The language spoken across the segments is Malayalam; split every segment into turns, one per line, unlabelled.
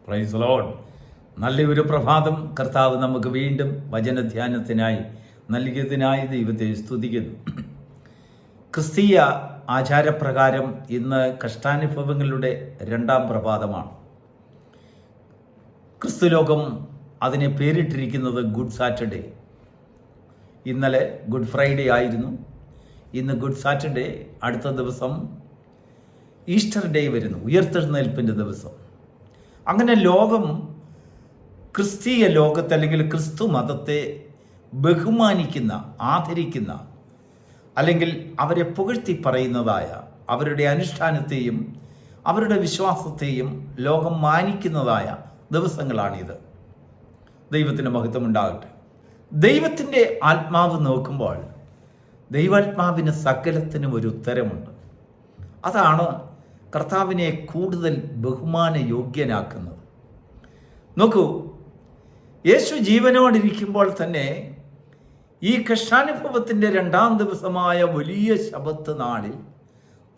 Praise Lord. നല്ലൊരു പ്രഭാതം കർത്താവ് നമുക്ക് വീണ്ടും വചനധ്യാനത്തിനായി നൽകിയതിനായി ദൈവത്തെ സ്തുതിക്കുന്നു. ക്രിസ്തീയ ആചാരപ്രകാരം ഇന്ന് കഷ്ടാനുഭവങ്ങളുടെ രണ്ടാം പ്രഭാതമാണ്. ക്രിസ്തുലോകം അതിനെ പേരിട്ടിരിക്കുന്നത് ഗുഡ് സാറ്റർഡേ. ഇന്നലെ ഗുഡ് ഫ്രൈഡേ ആയിരുന്നു. ഇന്ന് ഗുഡ് സാറ്റർഡേ. അടുത്ത ദിവസം ഈസ്റ്റർ ഡേ വരുന്നു, ഉയർത്തെഴുന്നേൽപ്പിൻ്റെ ദിവസം. അങ്ങനെ ലോകം ക്രിസ്തീയ ലോകത്തെ അല്ലെങ്കിൽ ക്രിസ്തു മതത്തെ ബഹുമാനിക്കുന്ന, ആദരിക്കുന്ന, അല്ലെങ്കിൽ അവരെ പുകഴ്ത്തി പറയുന്നതായ അവരുടെ അനുഷ്ഠാനത്തെയും അവരുടെ വിശ്വാസത്തെയും ലോകം മാനിക്കുന്നതായ ദിവസങ്ങളാണിത്. ദൈവത്തിന് മഹത്വം ഉണ്ടാകട്ടെ. ദൈവത്തിൻ്റെ ആത്മാവ് നോക്കുമ്പോൾ ദൈവാത്മാവിന് സകലത്തിനും ഒരു ഉത്തരമുണ്ട്. അതാണ് കർത്താവിനെ കൂടുതൽ ബഹുമാന യോഗ്യനാക്കുന്നത്. നോക്കൂ, യേശു ജീവനോടിരിക്കുമ്പോൾ തന്നെ ഈ കഷ്ടാനുഭവത്തിൻ്റെ രണ്ടാം ദിവസമായ വലിയ ശബത്ത് നാളിൽ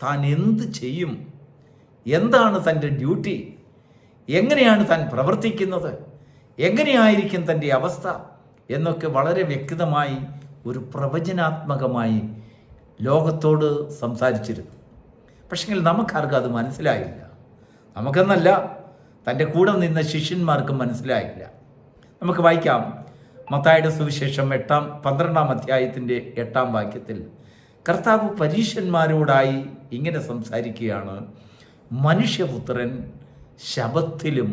താൻ എന്ത് ചെയ്യും, എന്താണ് തൻ്റെ ഡ്യൂട്ടി, എങ്ങനെയാണ് താൻ പ്രവർത്തിക്കുന്നത്, എങ്ങനെയായിരിക്കും തൻ്റെ അവസ്ഥ എന്നൊക്കെ വളരെ വ്യക്തമായി ഒരു പ്രവചനാത്മകമായി ലോകത്തോട് സംസാരിച്ചിരുന്നു. പക്ഷെങ്കിൽ നമുക്കാർക്കും അത് മനസ്സിലായില്ല. നമുക്കെന്നല്ല, തൻ്റെ കൂടെ നിന്ന ശിഷ്യന്മാർക്കും മനസ്സിലായില്ല. നമുക്ക് വായിക്കാം. മത്തായിയുടെ സുവിശേഷം 12 അധ്യായത്തിൻ്റെ 8 വാക്യത്തിൽ കർത്താവ് പരീശന്മാരോടായി ഇങ്ങനെ സംസാരിക്കുകയാണ്: മനുഷ്യപുത്രൻ ശബത്തിലും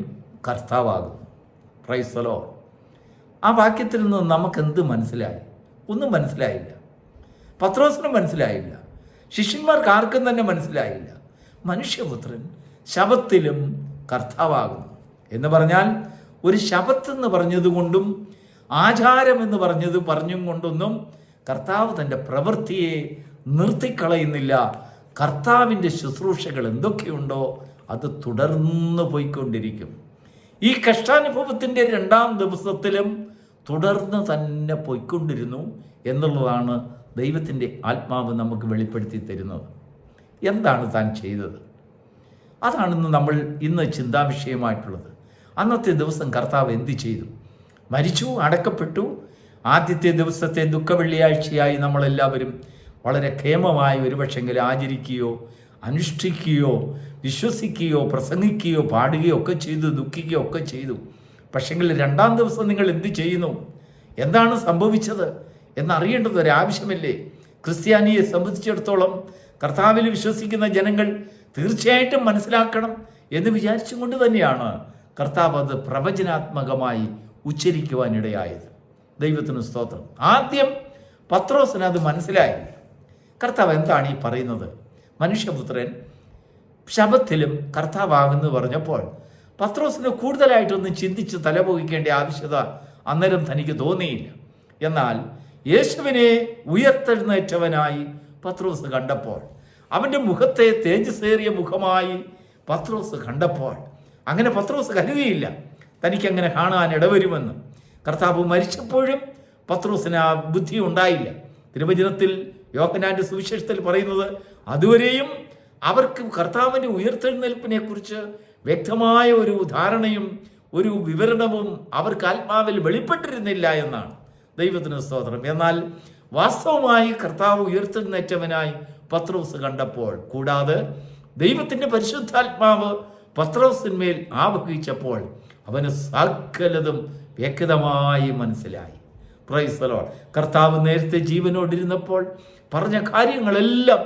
കർത്താവാകുന്നു. Praise the Lord. ആ വാക്യത്തിൽ നിന്ന് നമുക്കെന്ത് മനസ്സിലായി? ഒന്നും മനസ്സിലായില്ല. പത്രോസിനും മനസ്സിലായില്ല, ശിഷ്യന്മാർക്ക് ആർക്കും തന്നെ മനസ്സിലായില്ല. മനുഷ്യപുത്രൻ ശബത്തിലും കർത്താവാകുന്നു എന്ന് പറഞ്ഞാൽ ഒരു ശബത്ത് എന്ന് പറഞ്ഞതുകൊണ്ടും ആചാരം എന്ന് പറഞ്ഞും കൊണ്ടൊന്നും കർത്താവ് തൻ്റെ പ്രവൃത്തിയെ നിർത്തിക്കളയുന്നില്ല. കർത്താവിൻ്റെ ശുശ്രൂഷകൾ എന്തൊക്കെയുണ്ടോ അത് തുടർന്ന് പോയിക്കൊണ്ടിരിക്കും. ഈ കഷ്ടാനുഭവത്തിൻ്റെ രണ്ടാം ദിവസത്തിലും തുടർന്ന് തന്നെ പോയിക്കൊണ്ടിരുന്നു എന്നുള്ളതാണ് ദൈവത്തിൻ്റെ ആത്മാവ് നമുക്ക് വെളിപ്പെടുത്തി തരുന്നത്. എന്താണ് താൻ ചെയ്തത്? അതാണെന്ന് നമ്മൾ ഇന്ന് ചിന്താവിഷയമായിട്ടുള്ളത്. അന്നത്തെ ദിവസം കർത്താവ് എന്ത് ചെയ്തു? മരിച്ചു, അടക്കപ്പെട്ടു. ആദ്യത്തെ ദിവസത്തെ ദുഃഖവെള്ളിയാഴ്ചയായി നമ്മളെല്ലാവരും വളരെ ക്ഷേമമായി ഒരുപക്ഷെങ്കിൽ ആചരിക്കുകയോ അനുഷ്ഠിക്കുകയോ വിശ്വസിക്കുകയോ പ്രസംഗിക്കുകയോ പാടുകയോ ഒക്കെ ചെയ്തു, ദുഃഖിക്കുകയോ ഒക്കെ ചെയ്തു. പക്ഷെങ്കിൽ രണ്ടാം ദിവസം നിങ്ങൾ എന്ത് ചെയ്യുന്നു? എന്താണ് സംഭവിച്ചത് എന്നറിയേണ്ടത് ഒരാവശ്യമല്ലേ? ക്രിസ്ത്യാനിയെ സംബന്ധിച്ചിടത്തോളം കർത്താവിൽ വിശ്വസിക്കുന്ന ജനങ്ങൾ തീർച്ചയായിട്ടും മനസ്സിലാക്കണം എന്ന് വിചാരിച്ചുകൊണ്ട് തന്നെയാണ് കർത്താവ് അത് പ്രവചനാത്മകമായി ഉച്ചരിക്കുവാനിടയായത്. ദൈവത്തിന് സ്തോത്രം. ആദ്യം പത്രോസിന് അത് മനസ്സിലായില്ല. കർത്താവ് എന്താണ് ഈ പറയുന്നത്? മനുഷ്യപുത്രൻ ശബത്തിലും കർത്താവാകുന്നു പറഞ്ഞപ്പോൾ പത്രോസിന് കൂടുതലായിട്ടൊന്നും ചിന്തിച്ച് തലപോകിക്കേണ്ട ആവശ്യത അന്നേരം തനിക്ക് തോന്നിയില്ല. എന്നാൽ യേശുവിനെ ഉയർത്തെഴുന്നേറ്റവനായി പത്രോസ് കണ്ടപ്പോൾ, അവൻ്റെ മുഖത്തെ തേജസ്സേറിയ മുഖമായി പത്രോസ് കണ്ടപ്പോൾ, അങ്ങനെ പത്രോസ് കരുതിയില്ല തനിക്കങ്ങനെ കാണാൻ ഇടവരുമെന്ന്. കർത്താവ് മരിച്ചപ്പോഴും പത്രോസിന് ആ ബുദ്ധി ഉണ്ടായില്ല. തിരുവചനത്തിൽ യോഹന്നാന്റെ സുവിശേഷത്തിൽ പറയുന്നത് അതുവരെയും അവർക്ക് കർത്താവിൻ്റെ ഉയർത്തെഴുന്നേൽപ്പിനെ കുറിച്ച് വ്യക്തമായ ഒരു ധാരണയും ഒരു വിവരണവും അവർക്ക് ആത്മാവിൽ വെളിപ്പെട്ടിരുന്നില്ല എന്നാണ്. ദൈവത്തിന് സ്തോത്രം. എന്നാൽ വാസ്തവമായി കർത്താവ് ഉയർത്തെഴുന്നേറ്റവനായി പത്രോസ് കണ്ടപ്പോൾ, കൂടാതെ ദൈവത്തിൻ്റെ പരിശുദ്ധാത്മാവ് പത്രോസിന്മേൽ ആവഹിച്ചപ്പോൾ അവന് സകലതും വ്യക്തമായി മനസ്സിലായി. Price the Lord. കർത്താവ് നേരത്തെ ജീവനോടിരുന്നപ്പോൾ പറഞ്ഞ കാര്യങ്ങളെല്ലാം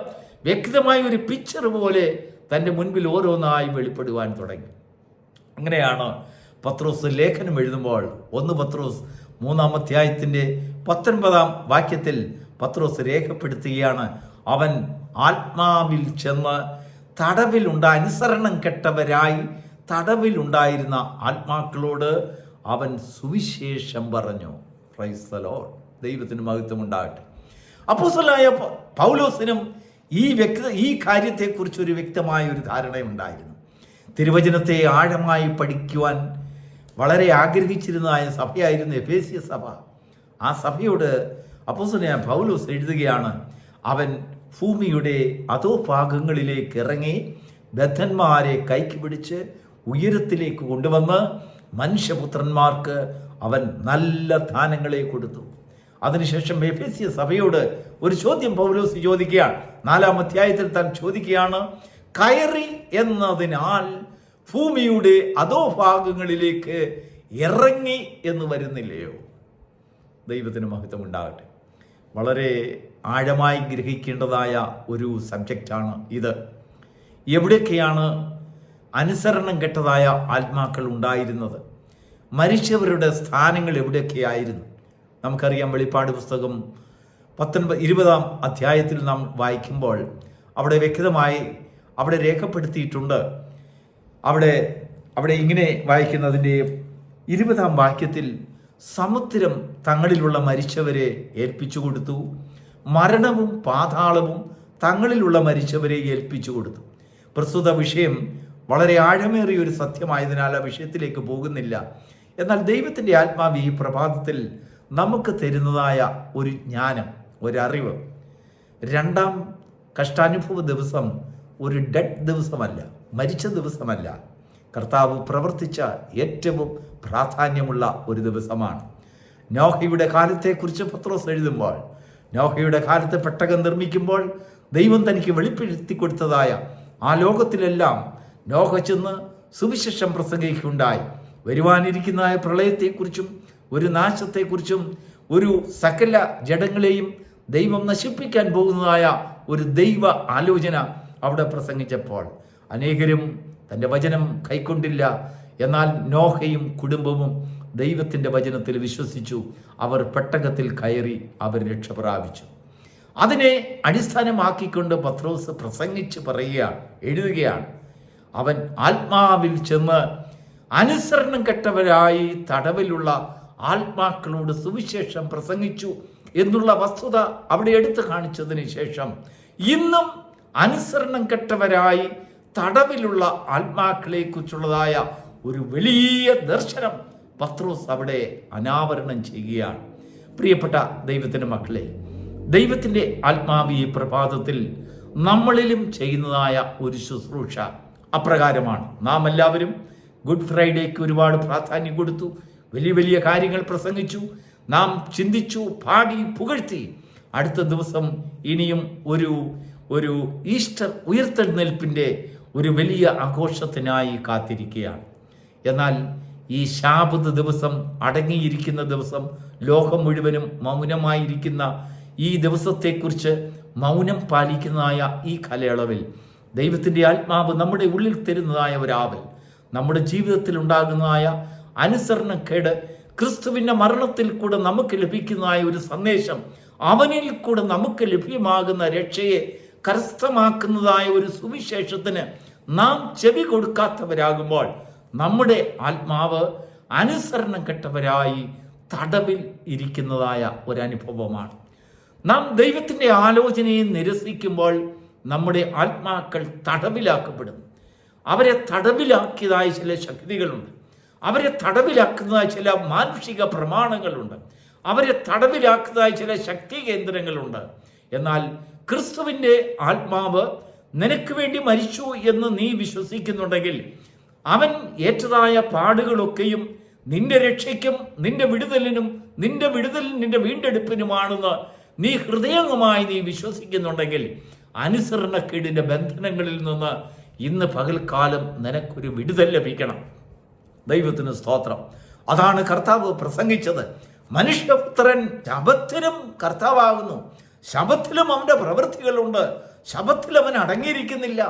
വ്യക്തമായ ഒരു പിക്ചർ പോലെ തൻ്റെ മുൻപിൽ ഓരോന്നായി വെളിപ്പെടുവാൻ തുടങ്ങി. അങ്ങനെയാണ് പത്രോസ് ലേഖനം എഴുതുമ്പോൾ 1 പത്രോസ് 3 അധ്യായത്തിൻ്റെ 19 വാക്യത്തിൽ പത്രോസ് രേഖപ്പെടുത്തുകയാണ്: അവൻ ആത്മാവിൽ ചെന്ന് അനുസരണം കെട്ടവരായി തടവിലുണ്ടായിരുന്ന ആത്മാക്കളോട് അവൻ സുവിശേഷം പറഞ്ഞു. Price the Lord. ദൈവത്തിന് മഹത്വം ഉണ്ടാകട്ടെ. അപ്പോസ്തലനായ പൗലോസിനും ഈ കാര്യത്തെക്കുറിച്ച് ഒരു വ്യക്തമായ ഒരു ധാരണയുണ്ടായിരുന്നു. തിരുവചനത്തെ ആഴമായി പഠിക്കുവാൻ വളരെ ആഗ്രഹിച്ചിരുന്നതായ സഭയായിരുന്നു എഫേസ്യ സഭ. ആ സഭയോട് അപ്പോസ്തലനായ പൗലോസ് എഴുതുകയാണ്: അവൻ ഭൂമിയുടെ അധോഭാഗങ്ങളിലേക്ക് ഇറങ്ങി ബദ്ധന്മാരെ കൈക്ക് പിടിച്ച് ഉയരത്തിലേക്ക് കൊണ്ടുവന്ന് മനുഷ്യപുത്രന്മാർക്ക് അവൻ നല്ല ദാനങ്ങളെ കൊടുത്തു. അതിനുശേഷം എഫെസ്യ സഭയോട് ഒരു ചോദ്യം പൗലോസ് ചോദിക്കുകയാണ്. 4-ാം അധ്യായത്തിൽ താൻ ചോദിക്കുകയാണ്, കയറി എന്നതിനാൽ ഭൂമിയുടെ അധോഭാഗങ്ങളിലേക്ക് ഇറങ്ങി എന്ന് വരുന്നില്ലയോ? ദൈവത്തിന് മഹത്വം ഉണ്ടാകട്ടെ. വളരെ ആഴമായി ഗ്രഹിക്കേണ്ടതായ ഒരു സബ്ജക്റ്റാണ് ഇത്. എവിടെയൊക്കെയാണ് അനുസരണം കെട്ടതായ ആത്മാക്കൾ ഉണ്ടായിരുന്നത്? മരിച്ചവരുടെ സ്ഥാനങ്ങൾ എവിടെയൊക്കെയായിരുന്നു? നമുക്കറിയാം, വെളിപ്പാട് പുസ്തകം 20-ാം അധ്യായത്തിൽ നാം വായിക്കുമ്പോൾ അവിടെ വ്യക്തമായി അവിടെ രേഖപ്പെടുത്തിയിട്ടുണ്ട്. അവിടെ ഇങ്ങനെ വായിക്കുന്നതിൻ്റെ 20-ാം വാക്യത്തിൽ, സമുദ്രം തങ്ങളിലുള്ള മരിച്ചവരെ ഏൽപ്പിച്ചു കൊടുത്തു, മരണവും പാതാളവും തങ്ങളിലുള്ള മരിച്ചവരെ ഏൽപ്പിച്ചു കൊടുത്തു. പ്രസ്തുത വിഷയം വളരെ ആഴമേറിയ ഒരു സത്യമായതിനാൽ ആ വിഷയത്തിലേക്ക് പോകുന്നില്ല. എന്നാൽ ദൈവത്തിൻ്റെ ആത്മാവ് ഈ പ്രഭാതത്തിൽ നമുക്ക് തരുന്നതായ ഒരു ജ്ഞാനം, ഒരറിവ്, 2-ാം കഷ്ടാനുഭവ ദിവസം ഒരു ഡെഡ് ദിവസമല്ല, മരിച്ച ദിവസമല്ല. കർത്താവ് പ്രവർത്തിച്ച ഏറ്റവും പ്രാധാന്യമുള്ള ഒരു ദിവസമാണ്. നോഹയുടെ കാലത്തെക്കുറിച്ച് പത്രോസ് എഴുതുമ്പോൾ, നോഹയുടെ കാലത്ത് പെട്ടകം നിർമ്മിക്കുമ്പോൾ ദൈവം തനിക്ക് വെളിപ്പെടുത്തി കൊടുത്തതായ ആ ലോകത്തിലെല്ലാം നോഹ ചെന്ന് സുവിശേഷം പ്രസംഗിക്കുകയുണ്ടായി. വരുവാനിരിക്കുന്ന പ്രളയത്തെക്കുറിച്ചും ഒരു നാശത്തെക്കുറിച്ചും ഒരു സകല ജഡങ്ങളെയും ദൈവം നശിപ്പിക്കാൻ പോകുന്നതായ ഒരു ദൈവ ആലോചന അവിടെ പ്രസംഗിച്ചപ്പോൾ അനേകരും തൻ്റെ വചനം കൈക്കൊണ്ടില്ല. എന്നാൽ നോഹയും കുടുംബവും ദൈവത്തിൻ്റെ വചനത്തിൽ വിശ്വസിച്ചു. അവർ പെട്ടകത്തിൽ കയറി അവർ രക്ഷ പ്രാപിച്ചു. അതിനെ അടിസ്ഥാനമാക്കിക്കൊണ്ട് പത്രോസ് പ്രസംഗിച്ച് പറയുകയാണ്, എഴുതുകയാണ്. അവൻ ആത്മാവിൽ ചെന്ന് അനുസരണം കെട്ടവരായി തടവിലുള്ള ആത്മാക്കളോട് സുവിശേഷം പ്രസംഗിച്ചു എന്നുള്ള വസ്തുത അവിടെ എടുത്തു കാണിച്ചതിന് ശേഷം ഇന്നും അനുസരണം കെട്ടവരായി തടവിലുള്ള ആത്മാക്കളെ കുറിച്ചുള്ളതായ ഒരു വലിയ ദർശനം പത്രോസ് അവിടെ അനാവരണം ചെയ്യുകയാണ്. പ്രിയപ്പെട്ട ദൈവത്തിൻ്റെ മക്കളെ, ദൈവത്തിൻ്റെ ആത്മാവ് ഈ പ്രഭാതത്തിൽ നമ്മളിലും ചെയ്യുന്നതായ ഒരു ശുശ്രൂഷ അപ്രകാരമാണ്. നാം എല്ലാവരും ഗുഡ് ഫ്രൈഡേക്ക് ഒരുപാട് പ്രാധാന്യം കൊടുത്തു, വലിയ വലിയ കാര്യങ്ങൾ പ്രസംഗിച്ചു, നാം ചിന്തിച്ചു, പാടി, പുകഴ്ത്തി. അടുത്ത ദിവസം ഇനിയും ഒരു ഈസ്റ്റർ ഉയർത്തെഴുന്നേൽപ്പിൻ്റെ ഒരു വലിയ ആഘോഷത്തിനായി കാത്തിരിക്കുകയാണ്. എന്നാൽ ഈ ശാബത്ത് ദിവസം, അടങ്ങിയിരിക്കുന്ന ദിവസം, ലോകം മുഴുവനും മൗനമായിരിക്കുന്ന ഈ ദിവസത്തെക്കുറിച്ച് മൗനം പാലിക്കുന്നതായ ഈ കാലയളവിൽ ദൈവത്തിൻ്റെ ആത്മാവ് നമ്മുടെ ഉള്ളിൽ തരുന്നതായ ഒരാവൽ, നമ്മുടെ ജീവിതത്തിൽ ഉണ്ടാകുന്നതായ അനുസരണക്കേട്, ക്രിസ്തുവിൻ്റെ മരണത്തിൽ കൂടെ നമുക്ക് ലഭിക്കുന്നതായ ഒരു സന്ദേശം, അവനിൽ കൂടെ നമുക്ക് ലഭ്യമാകുന്ന രക്ഷയെ കരസ്ഥമാക്കുന്നതായ ഒരു സുവിശേഷത്തിന് നാം ചെവി കൊടുക്കാത്തവരാകുമ്പോൾ നമ്മുടെ ആത്മാവ് അനുസരണം കെട്ടവരായി തടവിൽ ഇരിക്കുന്നതായ ഒരനുഭവമാണ്. നാം ദൈവത്തിൻ്റെ ആലോചനയെ നിരസിക്കുമ്പോൾ നമ്മുടെ ആത്മാക്കൾ തടവിലാക്കപ്പെടുന്നു. അവരെ തടവിലാക്കിയതായ ചില ശക്തികളുണ്ട്, അവരെ തടവിലാക്കുന്നതായ ചില മാനുഷിക പ്രമാണങ്ങളുണ്ട്, അവരെ തടവിലാക്കുന്നതായ ചില ശക്തി കേന്ദ്രങ്ങളുണ്ട്. എന്നാൽ ക്രിസ്തുവിൻ്റെ ആത്മാവ് നിനക്ക് വേണ്ടി മരിച്ചു എന്ന് നീ വിശ്വസിക്കുന്നുണ്ടെങ്കിൽ അവൻ ഏറ്റതായ പാടുകളൊക്കെയും നിന്റെ രക്ഷയ്ക്കും നിന്റെ വിടുതലിനും നിന്റെ വീണ്ടെടുപ്പിനുമാണെന്ന് നീ ഹൃദയംഗമായി നീ വിശ്വസിക്കുന്നുണ്ടെങ്കിൽ അനുസരണക്കേടിൻ്റെ ബന്ധനങ്ങളിൽ നിന്ന് ഇന്ന് പകൽക്കാലം നിനക്കൊരു വിടുതൽ ലഭിക്കണം. ദൈവത്തിന് സ്തോത്രം. അതാണ് കർത്താവ് പ്രസംഗിച്ചത്. മനുഷ്യപുത്രൻ ശബത്തിലും കർത്താവാകുന്നു, ശബത്തിലും അവന്റെ പ്രവൃത്തികളുണ്ട്, ശബത്തിൽ അവൻ അടങ്ങിയിരിക്കുന്നില്ല,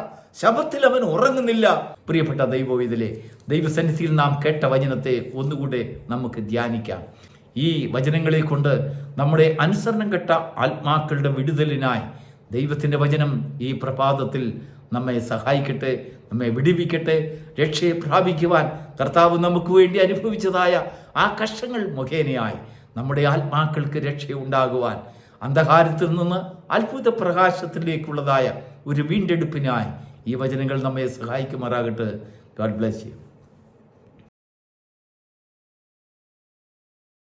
ശബത്തിൽ അവൻ ഉറങ്ങുന്നില്ല. പ്രിയപ്പെട്ട ദൈവവേദിലെ ദൈവസന്നിധിയിൽ നാം കേട്ട വചനത്തെ ഒന്നുകൂടെ നമുക്ക് ധ്യാനിക്കാം. ഈ വചനങ്ങളെ കൊണ്ട് നമ്മുടെ അനുസരണം കെട്ട ആത്മാക്കളുടെ വിടുതലിനായി ദൈവത്തിൻ്റെ വചനം ഈ പ്രഭാതത്തിൽ നമ്മെ സഹായിക്കട്ടെ, നമ്മെ വിടുവിക്കട്ടെ. രക്ഷയെ പ്രാപിക്കുവാൻ കർത്താവ് നമുക്ക് വേണ്ടി അനുഭവിച്ചതായ ആ കഷ്ടങ്ങൾ മുഖേനയായി നമ്മുടെ ആത്മാക്കൾക്ക് രക്ഷയുണ്ടാകുവാൻ, അന്ധകാരത്തിൽ നിന്ന് അത്ഭുത പ്രകാശത്തിലേക്കുള്ളതായ ഒരു വീണ്ടെടുപ്പിനായി ഈ വചനങ്ങൾ നമ്മെ സഹായിക്കുമാറാകട്ടെ. God bless you.